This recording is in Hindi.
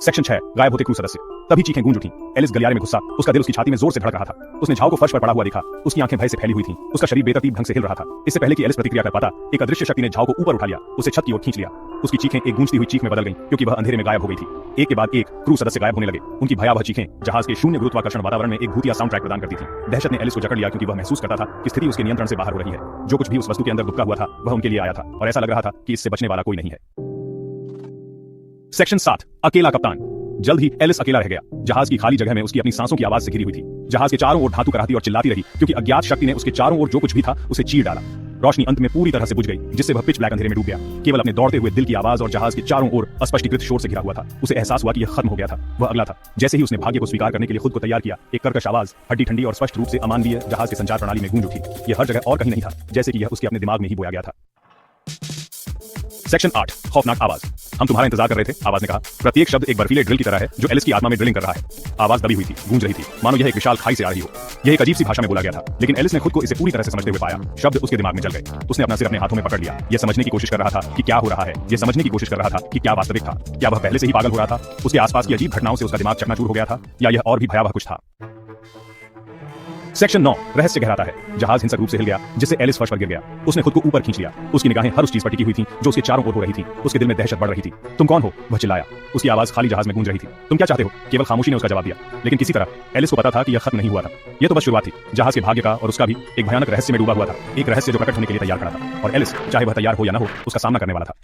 सेक्शन 6 गायब होते क्रू सदस्य। तभी चीखें गूंज उठी। एलिस गलियारे में घुसा। उसका दिल उसकी छाती में जोर से धड़क रहा था। उसने झाव को फर्श पर पड़ा हुआ देखा। उसकी आंखें भय से फैली हुई थीं। उसका शरीर बेतरतीब ढंग से हिल रहा था। इससे पहले कि एलिस प्रतिक्रिया कर पाता, एक अदृश्य शक्ति ने झाव को ऊपर उठा लिया, उसे छत की ओर खींच लिया। उसकी चीखें एक गूंजती हुई चीख में बदल गईं, क्योंकि वह अंधेरे में गायब हो गई थी। एक के बाद एक क्रू सदस्य गायब होने लगे। उनकी भयावह चीखें जहाज के शून्य गुरुत्वाकर्षण वातावरण में एक भूतिया साउंड ट्रैक प्रदान करती थी। दहशत ने एलिस को जकड़ लिया, क्योंकि वह महसूस करता था कि स्थिति उसके नियंत्रण से बाहर हो रही है। जो कुछ भी उस वस्तु के अंदर दुबका हुआ था, वह उनके लिए आया था, और ऐसा लग रहा था कि इससे बचने वाला कोई नहीं है। सेक्शन 7 अकेला कप्तान। जल्द ही एलिस अकेला रह गया। जहाज की खाली जगह में उसकी अपनी सांसों की आवाज से घिरी हुई थी। जहाज के चारों ओर धातु कराहती और चिल्लाती रही, क्योंकि अज्ञात शक्ति ने उसके चारों ओर जो कुछ भी था उसे चीर डाला। रोशनी अंत में पूरी तरह से बुझ गई, जिससे वह पिच ब्लैक अंधेरे में डूब गया। केवल अपने दौड़ते हुए दिल की आवाज और जहाज के चारों ओर अस्पष्टीकृत शोर से घिरा हुआ था। उसे एहसास हुआ कि यह खत्म हो गया था, वह अगला था। जैसे ही उसने भाग्य को स्वीकार करने के लिए खुद को तैयार किया, एक कर्कश आवाज हड्डी ठंडी और स्पष्ट रूप से अमानवीय जहाज के संचार प्रणाली में गूंज उठी। यह हर जगह और कहीं नहीं था, जैसे कि यह उसके अपने दिमाग में ही बोया गया था। सेक्शन 8 खौफनाक आवाज। हम तुम्हारा इंतजार कर रहे थे, आवाज ने कहा। प्रत्येक शब्द एक बर्फीले ड्रिल की तरह है जो एलिस की आत्मा में ड्रिलिंग कर रहा है। आवाज दबी हुई थी, गूंज रही थी, मानो यह एक विशाल खाई से आ रही हो। यह एक अजीब सी भाषा में बोला गया था, लेकिन एलिस ने खुद को इसे पूरी तरह से समझते हुए पाया। शब्द उसके दिमाग में चल गए। उसने अपना सिर अपने हाथों में पकड़ लिया। यह समझने की कोशिश कर रहा था कि क्या हो रहा है। यह समझने की कोशिश कर रहा था कि क्या वास्तविक था। क्या वह पहले से ही पागल हो रहा था? उसके आसपास की अजीब घटनाओं से उसका दिमाग चकनाचूर हो गया था, या यह और भी भयावह कुछ था? सेक्शन 9 रहस्य गहराता है। जहाज हिंसक रूप से हिल गया, जिससे एलिस फर्श पर गिर गया। उसने खुद को ऊपर खींच लिया। उसकी निगाहें हर उस चीज पर टिकी हुई थीं जो उसके चारों ओर हो रही थी। उसके दिल में दहशत बढ़ रही थी। तुम कौन हो? वह चिल्लाया। उसकी आवाज खाली जहाज में गूंज रही थी। तुम क्या चाहते हो? केवल खामोशी ने उसका जवाब दिया। लेकिन किसी तरह एलिस को पता था कि यह खत्म नहीं हुआ था। यह तो बस शुरुआत थी। जहाज के भाग्य का और उसका भी एक भयानक रहस्य में डूबा हुआ था। एक रहस्य जो प्रकट होने के लिए तैयार खड़ा था, और एलिस चाहे वह तैयार हो या न हो, उसका सामना करने वाला था।